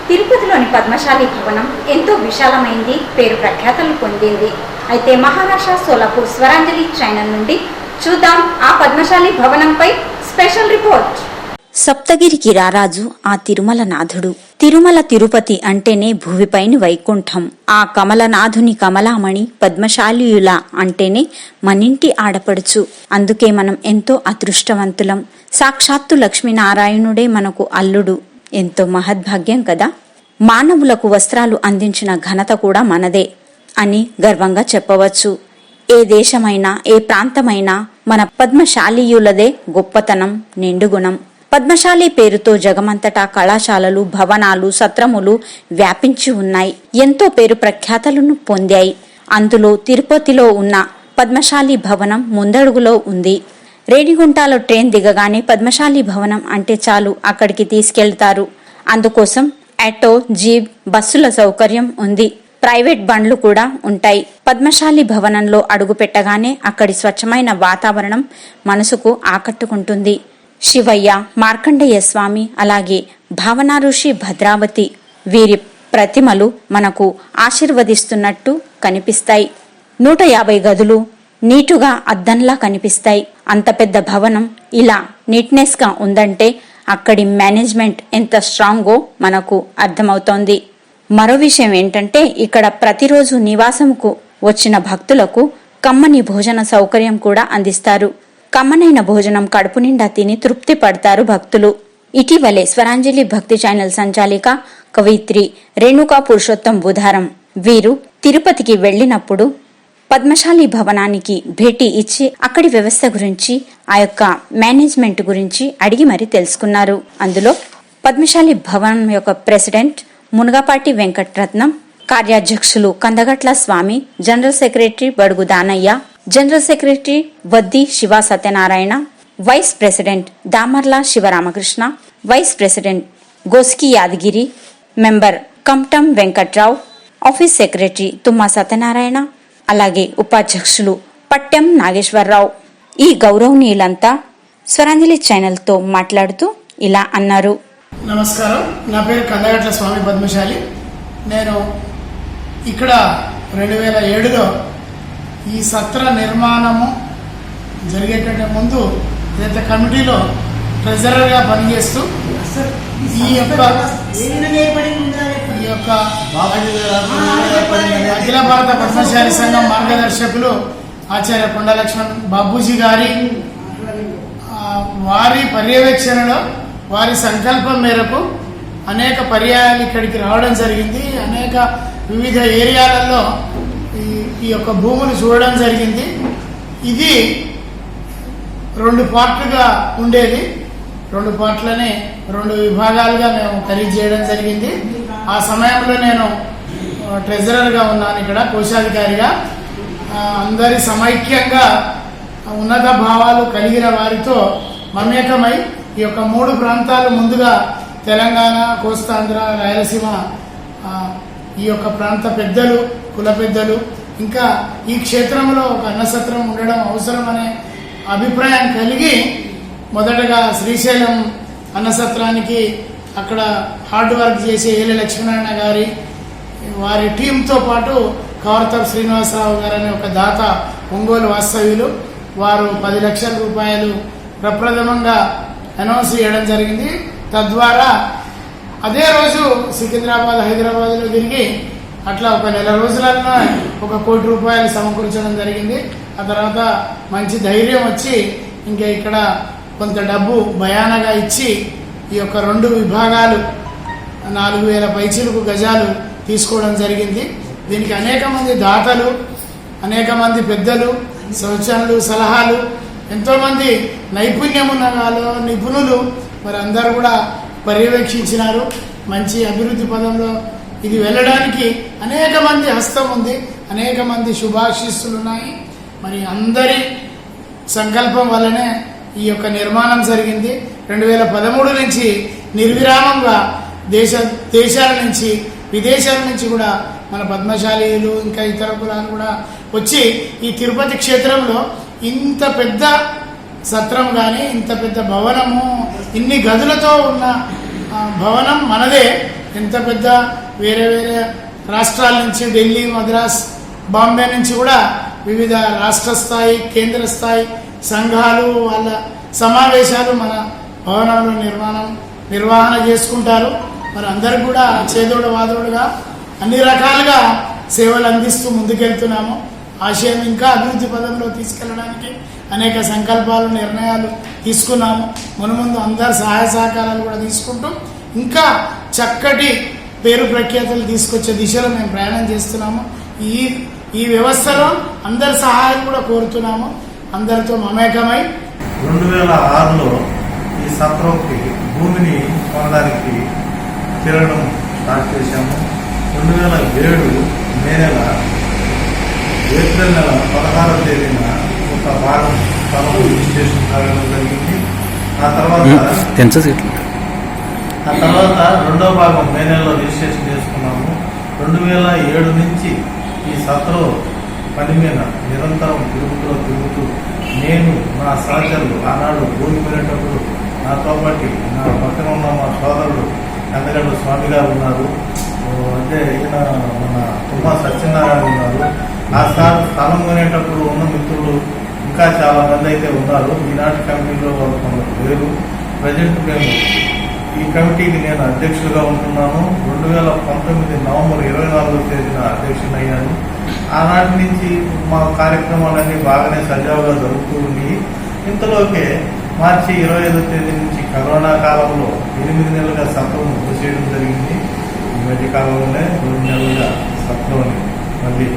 తిరుపతిలోని పద్మశాలి భవనం ఎంతో విశాలమైంది, పేరు ప్రఖ్యాతలు పొందింది. అయితే మహారాష్ట్ర సోలాపూర్ స్వరాంజలి ఛానల్ నుండి చూద్దాం ఆ పద్మశాలి భవనంపై స్పెషల్ రిపోర్ట్. సప్తగిరికి రారాజు ఆ తిరుమలనాథుడు. తిరుమల తిరుపతి అంటేనే భూమిపైని వైకుంఠం. ఆ కమలనాథుని కమలామణి పద్మశాలీయుల అంటేనే మనింటి ఆడపడుచు. అందుకే మనం ఎంతో అదృష్టవంతులం. సాక్షాత్తు లక్ష్మీనారాయణుడే మనకు అల్లుడు. ఎంతో మహద్భాగ్యం కదా. మానవులకు వస్త్రాలు అందించిన ఘనత కూడా మనదే అని గర్వంగా చెప్పవచ్చు. ఏ దేశమైనా ఏ ప్రాంతమైనా మన పద్మశాలీయులదే గొప్పతనం, నిండుగుణం. పద్మశాలి పేరుతో జగమంతటా కళాశాలలు, భవనాలు, సత్రములు వ్యాపించి ఉన్నాయి. ఎంతో పేరు ప్రఖ్యాతలను పొందాయి. అందులో తిరుపతిలో ఉన్న పద్మశాలి భవనం ముందడుగులో ఉంది. రేణిగుంటలో ట్రైన్ దిగగానే పద్మశాలి భవనం అంటే చాలు అక్కడికి తీసుకెళ్తారు. అందుకోసం ఆటో, జీప్, బస్సుల సౌకర్యం ఉంది. ప్రైవేట్ బండ్లు కూడా ఉంటాయి. పద్మశాలి భవనంలో అడుగు పెట్టగానే అక్కడి స్వచ్ఛమైన వాతావరణం మనసుకు ఆకట్టుకుంటుంది. శివయ్య, మార్కండేయ స్వామి, అలాగే భావన ఋషి, భద్రావతి వీరి ప్రతిమలు మనకు ఆశీర్వదిస్తున్నట్టు కనిపిస్తాయి. 150 గదులు నీటుగా అద్దంలా కనిపిస్తాయి. అంత పెద్ద భవనం ఇలా నీట్నెస్ గా ఉందంటే అక్కడి మేనేజ్మెంట్ ఎంత స్ట్రాంగో మనకు అర్థమవుతోంది. మరో విషయం ఏంటంటే ఇక్కడ ప్రతిరోజు నివాసముకు వచ్చిన భక్తులకు కమ్మని భోజన సౌకర్యం కూడా అందిస్తారు. కమ్మనైన భోజనం కడుపు నిండా తిని తృప్తి పడతారు భక్తులు. ఇటీవలే స్వరాంజలి భక్తి ఛానల్ సంచాలిక కవయిత్రి రేణుకా పురుషోత్తం బుధారం వీరు తిరుపతికి వెళ్లినప్పుడు పద్మశాలి భవనానికి భేటీ ఇచ్చి అక్కడి వ్యవస్థ గురించి, ఆ యొక్క మేనేజ్మెంట్ గురించి అడిగి మరీ తెలుసుకున్నారు. అందులో పద్మశాలి భవనం యొక్క ప్రెసిడెంట్ మునగపాటి వెంకటరత్నం, కార్యాధ్యక్షులు Kandagatla Swamy, general secretary Badugu Danayya, general secretary Vaddi Siva Satyanarayana, vice president Damarla Sivaramakrishna, vice president Goski Yadagiri, member Kantam Venkatrao, office secretary Thumma Satyanarayana, అలాగే ఉపాధ్యక్షులు పట్టెం నాగేశ్వరరావు ఈ గౌరవనీయులంతా స్వరాంజలి ఛానల్ తో మాట్లాడుతూ ఇలా అన్నారు. నమస్కారం, నా పేరు కందగట్ల స్వామి పద్మశాలి. నేను ఇక్కడ 2007లో ఈ సత్ర నిర్మాణము జరిగేటంటే ముందు ఏదైతే కమిటీలో ట్రెజరర్గా పనిచేస్తూ ఈ యొక్క అఖిల భారత పద్మశాలి సంఘం మార్గదర్శకులు ఆచార్య కొండ లక్ష్మణ్ బాబూజీ గారి వారి పర్యవేక్షణలో, వారి సంకల్పం మేరకు అనేక పర్యాయాలు ఇక్కడికి రావడం జరిగింది. అనేక వివిధ ఏరియాలలో ఈ యొక్క భూములు చూడడం జరిగింది. ఇది 2 పార్ట్లుగా ఉండేది. 2 పార్ట్లనే 2 విభాగాలుగా మేము ఖరీదు చేయడం జరిగింది. ఆ సమయంలో నేను ట్రెజరర్గా ఉన్నాను, ఇక్కడ కోశాధికారిగా. అందరి సమైక్యంగా ఉన్నత భావాలు కలిగిన వారితో మమేకమై ఈ యొక్క 3 ప్రాంతాలు, ముందుగా తెలంగాణ, కోస్తాంధ్ర, రాయలసీమ ఈ యొక్క ప్రాంత పెద్దలు, కుల పెద్దలు, ఇంకా ఈ క్షేత్రంలో ఒక అన్నసత్రం ఉండడం అవసరం అనే అభిప్రాయం కలిగి మొదటగా శ్రీశైలం అన్నసత్రానికి అక్కడ హార్డ్ వర్క్ చేసే ఏలే లక్ష్మీనారాయణ గారి వారి టీంతో పాటు కవర్తప్ శ్రీనివాసరావు గారు అనే ఒక దాత, ఒంగోలు వాస్తవ్యులు, వారు 10 లక్షల రూపాయలు ప్రప్రథమంగా అనౌన్స్ చేయడం జరిగింది. తద్వారా అదే రోజు సికింద్రాబాద్, హైదరాబాద్లో తిరిగి అట్లా ఒక నెల రోజులలో 1 కోటి రూపాయలు సమకూర్చడం జరిగింది. ఆ తర్వాత మంచి ధైర్యం వచ్చి ఇంకా ఇక్కడ కొంత డబ్బు భయానగా ఇచ్చి ఈ యొక్క 2 విభాగాలు 4000 పైచీలకు గజాలు తీసుకోవడం జరిగింది. దీనికి అనేక మంది దాతలు, అనేక మంది పెద్దలు, సూచనలు, సలహాలు, ఎంతోమంది నైపుణ్యం ఉన్న వాళ్ళు, నిపుణులు మరి అందరూ కూడా పర్యవేక్షించినారు. మంచి అభివృద్ధి పదంలో ఇది వెళ్ళడానికి అనేక మంది హస్తం ఉంది, అనేక మంది శుభాశీస్సులు ఉన్నాయి. మరి అందరి సంకల్పం వల్లనే ఈ యొక్క నిర్మాణం జరిగింది. 2013 నుంచి నిర్విరామంగా దేశాల నుంచి, విదేశాల నుంచి కూడా మన పద్మశాలీలు, ఇంకా ఇతర కులాలు కూడా వచ్చి ఈ తిరుపతి క్షేత్రంలో ఇంత పెద్ద సత్రం కానీ, ఇంత పెద్ద భవనము, ఇన్ని గదులతో ఉన్న భవనం మనదే. ఎంత పెద్ద వేరే వేరే రాష్ట్రాల నుంచి ఢిల్లీ, మద్రాస్, బాంబే నుంచి కూడా వివిధ రాష్ట్ర స్థాయి, కేంద్ర స్థాయి సంఘాలు వాళ్ళ సమావేశాలు మన భవనంలో నిర్వహణ చేసుకుంటారు. మరి అందరికి కూడా చేదోడు వాదోడుగా అన్ని రకాలుగా సేవలు అందిస్తూ ముందుకెళ్తున్నాము. ఆశయం ఇంకా అభివృద్ధి పదంలో తీసుకెళ్ళడానికి అనేక సంకల్పాలు, నిర్ణయాలు తీసుకున్నాము. మునుముందు అందరి సహాయ సహకారాలు కూడా తీసుకుంటూ ఇంకా చక్కటి పేరు ప్రఖ్యాతులు తీసుకొచ్చే దిశలో మేము ప్రయాణం చేస్తున్నాము. ఈ వ్యవస్థలో అందరి సహాయం కూడా కోరుతున్నాము. అందరితో మమేకమై 2006లో ఈ సత్రంకి భూమిని కొనడానికి తిరగడం స్టార్ట్ చేశాము. 2007 మే నెల, ఏప్రిల్ నెల 16వ తేదీన ఒక భాగం స్థలం రిజిస్ట్రేషన్ జరగడం జరిగింది. ఆ తర్వాత రెండవ భాగం మే నెలలో రిజిస్ట్రేషన్ చేసుకున్నాము. 2007 నుంచి ఈ సత్రం పని మీద నిరంతరం తిరుగుతూ నేను, నా సహచరులు ఆనాడు భూమి కొనేటప్పుడు నాతో పాటు నా పక్కన ఉన్న మా సోదరుడు ఎంతగడ్డ స్వామి గారు ఉన్నారు, అంటే ఈయన మన తుమ్మా సత్యనారాయణ ఉన్నారు. ఆ స్థలం కొనేటప్పుడు ఉన్న మిత్రులు ఇంకా చాలా మంది అయితే ఉన్నారు. ఈనాటి కమిటీలో కొందరు లేరు. ప్రజెంట్ మేము ఈ కమిటీకి నేను అధ్యక్షుడిగా ఉంటున్నాను. 2019 నవంబర్ 24వ తేదీన అధ్యక్షుడు అయ్యాను. ఆనాటి నుంచి మా కార్యక్రమాలన్నీ బాగానే సజావుగా జరుగుతూ ఉన్నాయి. ఇంతలోకే మార్చి 25వ తేదీ నుంచి కరోనా కాలంలో 8 నెలలుగా సత్రం మూసేయడం జరిగింది. ఈ మధ్య కాలంలోనే 2 నెలలుగా సత్రంని మళ్ళీ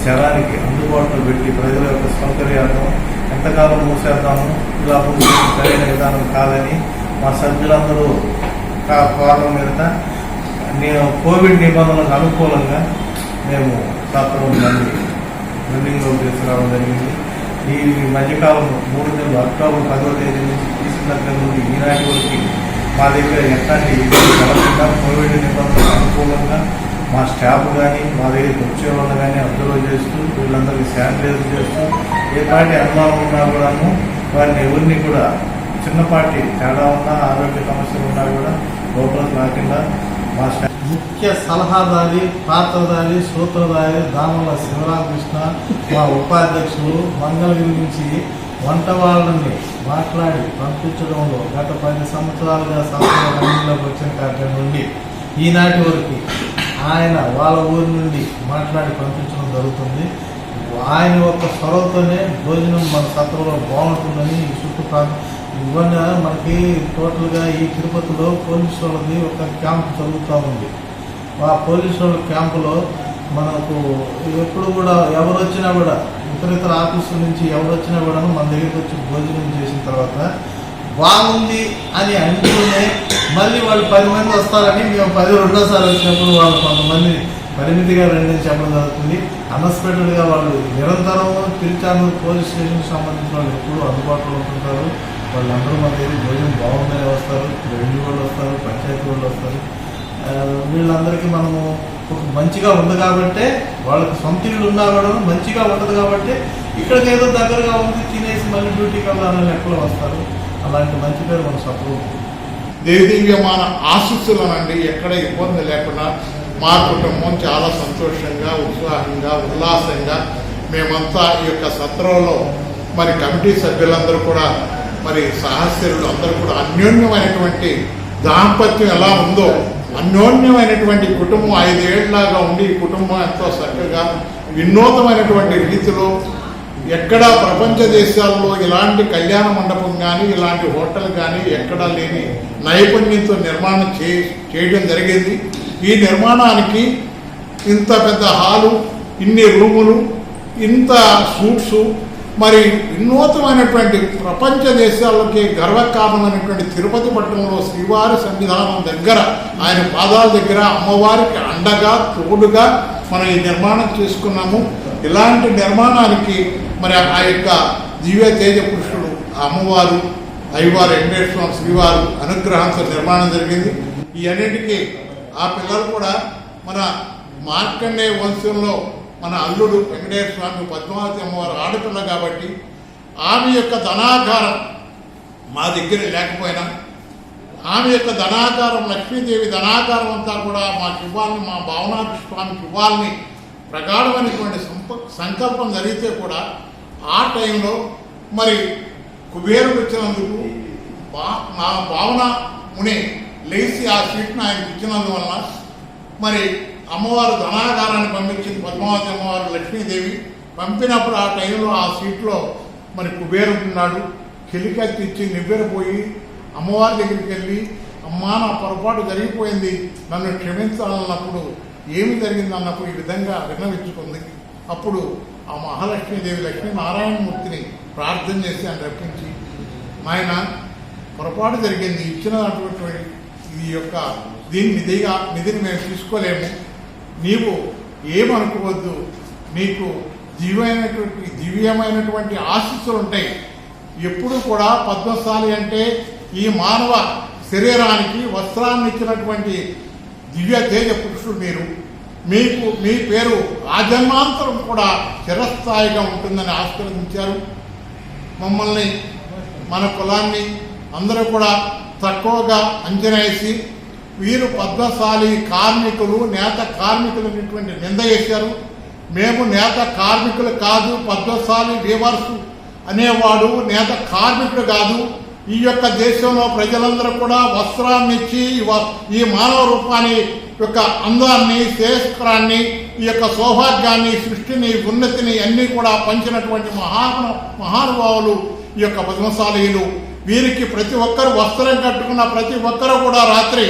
శరానికి అందుబాటులో పెట్టి ప్రజల యొక్క సౌకర్యార్థం ఎంతకాలం మూసేద్దాము, ఇలా మూసేయడం సరైన విధానం కాదని మా సభ్యులందరూ కోరడం మీద నేను కోవిడ్ నిబంధనలకు అనుకూలంగా మేము సత్రం రన్నింగ్లో తీసుకురావడం జరిగింది. ఈ మధ్యకాలం 3 నెలలు అక్టోబర్ 10వ తేదీ నుంచి తీసిన దగ్గర నుండి ఈనాటి వరకు మా దగ్గర ఎట్లాంటి కలగకుండా కోవిడ్ నిబంధనలకు అనుకూలంగా మా స్టాఫ్ కానీ మా దగ్గరికి వచ్చేవాళ్ళు కానీ అబ్జర్వ్ చేస్తూ వీళ్ళందరికీ శానిటైజ్ చేస్తూ ఏ పార్టీ అనుమానం ఉన్నా కూడాను వారిని ఎవరిని కూడా చిన్నపాటి తేడా ఉన్నా, ఆరోగ్య సమస్యలు ఉన్నా కూడా లోపలికి రాకుండా మా ముఖ్య సలహాదారి, పాత్రధారి, సూత్రధారి దామల శివరామకృష్ణ మా ఉపాధ్యక్షులు మంగళగిరి నుంచి వంట వాళ్ళని మాట్లాడి పంపించడంలో గత 10 సంవత్సరాలుగా సంవత్సరాలకు వచ్చిన కార్యం నుండి ఈనాటి వరకు ఆయన వాళ్ళ ఊరి నుండి మాట్లాడి పంపించడం జరుగుతుంది. ఆయన యొక్క చొరవతోనే భోజనం మన సత్రంలో బాగుంటుందని ఈ చుట్టుప్రాంతం ఇవన్నీ మనకి టోటల్గా ఈ తిరుపతిలో పోలీసు వాళ్ళది ఒక క్యాంప్ జరుగుతూ ఉంది. ఆ పోలీసు వాళ్ళ క్యాంపులో మనకు ఎప్పుడు కూడా ఎవరు వచ్చినా కూడా ఇతర ఆఫీసుల నుంచి ఎవరు వచ్చినా కూడా మన దగ్గరికి వచ్చి భోజనం చేసిన తర్వాత బాగుంది అని అంటూనే మళ్ళీ వాళ్ళు 10 మంది వస్తారని మేము 10 రెండోసారి వచ్చినప్పుడు వాళ్ళు కొంతమంది పరిమితిగా రెండని చెప్పడం జరుగుతుంది. అన్ఎక్స్పెక్టెడ్గా వాళ్ళు నిరంతరం తిరుచానూరు పోలీస్ స్టేషన్కి సంబంధించిన వాళ్ళు ఎప్పుడూ అందుబాటులో ఉంటుంటారు. వాళ్ళందరూ మన దగ్గర భోజనం బాగుందని వస్తారు, రెవెన్యూ వాళ్ళు వస్తారు, పంచాయతీ వాళ్ళు వస్తారు. వీళ్ళందరికీ మనము మంచిగా ఉంది కాబట్టి వాళ్ళకి సొంత ఇళ్ళు ఉన్నా కూడా మంచిగా ఉండదు కాబట్టి ఇక్కడికి ఏదో దగ్గరగా ఉంది తినేసి మళ్ళీ డ్యూటీకి వెళ్ళాలని లెక్కలో వస్తారు. అలాంటి మంచి పేరు మన సత్రం. దేవదివ్యమాన ఆశీస్సులనండి ఎక్కడ ఇబ్బంది లేకుండా మా కుటుంబం చాలా సంతోషంగా, ఉత్సాహంగా, ఉల్లాసంగా మేమంతా ఈ యొక్క సత్రంలో మరి కమిటీ సభ్యులందరూ కూడా మరి సహచరులు అందరూ కూడా అన్యోన్యమైనటువంటి దాంపత్యం ఎలా ఉందో అన్యోన్యమైనటువంటి కుటుంబం 5 ఏళ్లలాగా ఉండి ఈ కుటుంబం ఎంతో చక్కగా వినూతమైనటువంటి రీతిలో ఎక్కడా ప్రపంచ దేశాల్లో ఇలాంటి కళ్యాణ మండపం కానీ ఇలాంటి హోటల్ కానీ ఎక్కడా లేని నైపుణ్యంతో నిర్మాణం చేయడం జరిగింది. ఈ నిర్మాణానికి ఇంత పెద్ద హాలు, ఇన్ని రూములు, ఇంత సూట్సు, మరి వినూతమైనటువంటి ప్రపంచ దేశాలకి గర్వకారణమైనటువంటి తిరుపతి పట్టణంలో శ్రీవారి సన్నిధానం దగ్గర ఆయన పాదాల దగ్గర అమ్మవారికి అండగా తోడుగా మనం ఈ నిర్మాణం చేసుకున్నాము. ఇలాంటి నిర్మాణానికి మరి ఆ యొక్క దివ్య తేజ పురుషుడు అమ్మవారు అయ్యవారు వెంకటేశ్వర స్వామి శ్రీవారు అనుగ్రహంతో నిర్మాణం జరిగింది. ఈ అన్నిటికీ ఆ పిల్లలు కూడా మన మార్కండేయ వంశంలో మన అల్లుడు వెంకటేశ్వర స్వామి పద్మావతి అమ్మవారు ఆడపిల్ల కాబట్టి ఆమె యొక్క ధనాకారం మా దగ్గర లేకపోయినా ఆమె యొక్క ధనాకారం, లక్ష్మీదేవి ధనాకారం అంతా కూడా మాకు ఇవ్వాలని, మా భావనాథ స్వామికి ఇవ్వాలని ప్రగాఢమైనటువంటి సంకల్పం జరిగితే కూడా ఆ టైంలో మరి కుబేరుడు వచ్చినందుకు నా భావన ముని లేచి ఆ సీట్ను ఆయనకి ఇచ్చినందువలన మరి అమ్మవారు ధనాకారాన్ని పంపించింది. పద్మావతి అమ్మవారు లక్ష్మీదేవి పంపినప్పుడు ఆ టైంలో ఆ సీట్లో మరి కుబేరుడు ఉన్నాడు. కెలికత్తి ఇచ్చి నివ్వెరపోయి అమ్మవారి దగ్గరికి వెళ్ళి, అమ్మా నా పొరపాటు జరిగిపోయింది, నన్ను క్షమించాలన్నప్పుడు ఏమి జరిగింది అన్నప్పుడు ఈ విధంగా విన్నవించుకుంది. అప్పుడు ఆ మహాలక్ష్మీదేవి లక్ష్మీనారాయణమూర్తిని ప్రార్థన చేసి ఆయన రప్పించి, నాయన పొరపాటు జరిగింది, ఇచ్చినటువంటి ఈ యొక్క నిధిని మేము తీసుకోలేము, నీవు ఏమనుకోవద్దు, నీకు దివ్యమైనటువంటి ఆశీస్సులు ఉంటాయి. ఎప్పుడు కూడా పద్మశాలి అంటే ఈ మానవ శరీరానికి వస్త్రాన్ని ఇచ్చినటువంటి దివ్య తేజ పురుషుడు మీరు. మీ పేరు ఆజన్మాంతరం కూడా చిరస్థాయిగా ఉంటుందని ఆశీర్వదించారు. మమ్మల్ని, మన కులాన్ని అందరూ కూడా తక్కువగా అంచనా వేసి వీరు పద్మశాలి కార్మికులు, నేత కార్మికులు అనేటువంటి నింద చేశారు. మేము నేత కార్మికులు కాదు, పద్మశాలి వీవర్సు అనేవాడు నేత కార్మికుడు కాదు. ఈ యొక్క దేశంలో ప్రజలందరూ కూడా వస్త్రాన్ని ఇచ్చి ఈ మానవ రూపాన్ని యొక్క అందాన్ని, శ్రేయస్కరాన్ని, ఈ యొక్క సౌభాగ్యాన్ని, సృష్టిని, ఉన్నతిని అన్నీ కూడా పంచినటువంటి మహానుభావులు ఈ యొక్క పద్మశాలీలు. వీరికి ప్రతి ఒక్కరు వస్త్రం కట్టుకున్న ప్రతి ఒక్కరూ కూడా రాత్రి,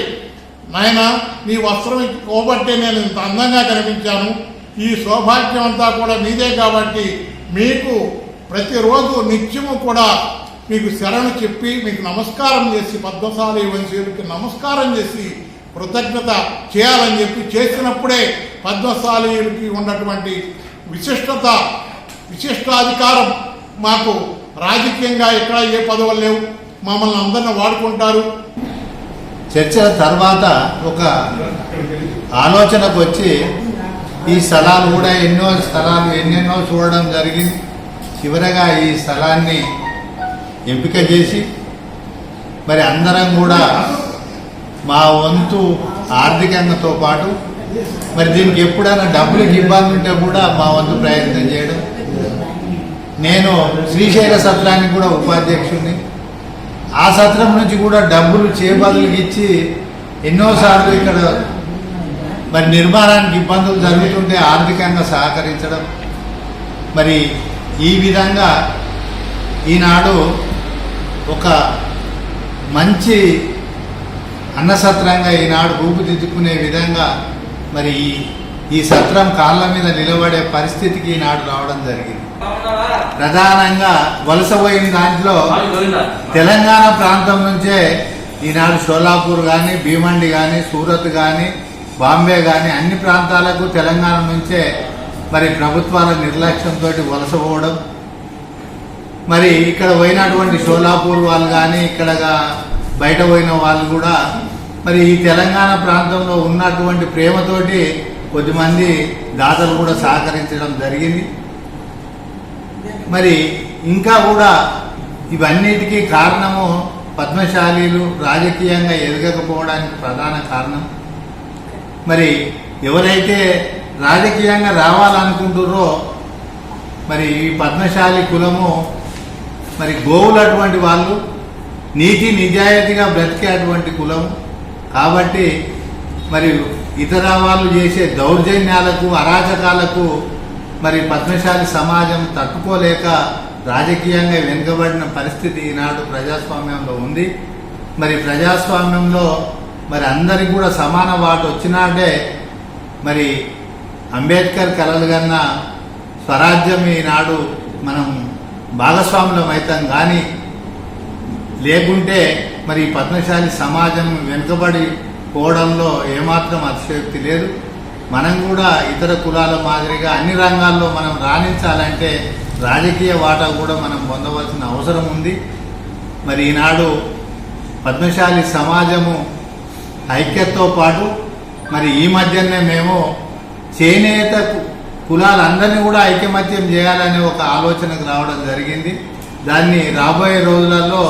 నాయన నీ వస్త్రం పోబట్టే నేను ఇంత అందంగా కనిపించాను, ఈ సౌభాగ్యం అంతా కూడా మీదే కాబట్టి మీకు ప్రతిరోజు నిత్యము కూడా మీకు శరణు చెప్పి మీకు నమస్కారం చేసి, పద్మశాలి వంశీయులకి నమస్కారం చేసి కృతజ్ఞత చేయాలని చెప్పి చేసినప్పుడే పద్మశాలీయులకి ఉన్నటువంటి విశిష్టాధికారం మాకు రాజకీయంగా ఎక్కడ ఏ పదవులు లేవు, మమ్మల్ని అందరిని వాడుకుంటారు. చర్చల తర్వాత ఒక ఆలోచనకు వచ్చి ఈ స్థలాలు కూడా ఎన్నెన్నో చూడడం జరిగింది. చివరగా ఈ స్థలాన్ని ఎంపిక చేసి మరి అందరం కూడా మా వంతు ఆర్థికంగాతో పాటు మరి దీనికి ఎప్పుడైనా డబ్బులకు ఇబ్బంది ఉంటే కూడా మా వంతు ప్రయత్నం చేయడం. నేను శ్రీశైల సత్రానికి కూడా ఉపాధ్యక్షుడిని. ఆ సత్రం నుంచి కూడా డబ్బులు చేబదులుకి ఇచ్చి ఎన్నోసార్లు ఇక్కడ మరి నిర్మాణానికి ఇబ్బందులు జరుగుతుంటే ఆర్థికంగా సహకరించడం. మరి ఈ విధంగా ఈనాడు ఒక మంచి అన్నసత్రంగా ఈనాడు రూపుదిద్దుకునే విధంగా మరి ఈ సత్రం కాళ్ళ మీద నిలబడే పరిస్థితికి ఈనాడు రావడం జరిగింది. ప్రధానంగా వలసపోయిన దాంట్లో తెలంగాణ ప్రాంతం నుంచే ఈనాడు షోలాపూర్ కానీ, భీమండి కానీ, సూరత్ కానీ, బాంబే కానీ అన్ని ప్రాంతాలకు తెలంగాణ నుంచే మరి ప్రభుత్వాల నిర్లక్ష్యంతో వలసపోవడం. మరి ఇక్కడ పోయినటువంటి షోలాపూర్ వాళ్ళు కానీ, ఇక్కడ బయట పోయిన వాళ్ళు కూడా మరి ఈ తెలంగాణ ప్రాంతంలో ఉన్నటువంటి ప్రేమతోటి కొద్దిమంది దాతలు కూడా సహకరించడం జరిగింది. మరి ఇంకా కూడా ఇవన్నిటికీ కారణము పద్మశాలీలు రాజకీయంగా ఎదగకపోవడానికి ప్రధాన కారణం. మరి ఎవరైతే రాజకీయంగా రావాలనుకుంటుర్రో మరి ఈ పద్మశాలి కులము మరి గోవులు అటువంటి వాళ్ళు, నీతి నిజాయితీగా బ్రతికేటువంటి కులం కాబట్టి మరి ఇతర వాళ్ళు చేసే దౌర్జన్యాలకు, అరాచకాలకు మరి పద్మశాలి సమాజం తట్టుకోలేక రాజకీయంగా వెనుకబడిన పరిస్థితి ఈనాడు ప్రజాస్వామ్యంలో ఉంది. మరి ప్రజాస్వామ్యంలో మరి అందరికి కూడా సమాన వాటు వచ్చినాడే మరి అంబేద్కర్ కలలుగన్న స్వరాజ్యం ఈనాడు మనం భాగస్వాములం అవుతాం. కానీ లేకుంటే మరి పద్మశాలి సమాజం వెనుకబడి పోవడంలో ఏమాత్రం అతిశయోక్తి లేదు. మనం కూడా ఇతర కులాల మాదిరిగా అన్ని రంగాల్లో మనం రాణించాలంటే రాజకీయ వాటా కూడా మనం పొందవలసిన అవసరం ఉంది. మరి ఈనాడు పద్మశాలి సమాజము ఐక్యతతో పాటు మరి ఈ మధ్యనే మేము చేనేత కులాలందరినీ కూడా ఐకమత్యం చేయాలనే ఒక ఆలోచనకు రావడం జరిగింది. దాన్ని రాబోయే రోజులలో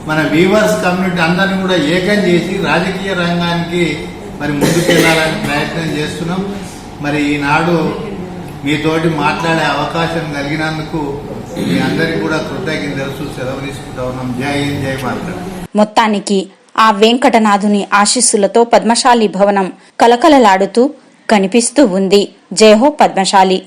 మన వీవర్స్ కమ్యూనిటీ అందరినీ కూడా ఏకం చేసి రాజకీయ రంగానికి మరి ముందుకెళ్లాలని ప్రయత్నం చేస్తున్నాం. మరి ఈనాడు మీతోటి మాట్లాడే అవకాశం కలిగినందుకు మీ అందరికీ కూడా కృతజ్ఞతలు సెలవు తీసుకుంటా ఉన్నాం. జై హింద్, జై భారత్. మొత్తానికి ఆ వెంకటనాథుని ఆశీస్సులతో పద్మశాలి భవనం కలకలలాడుతూ కనిపిస్తూ ఉంది. జై హో పద్మశాలి.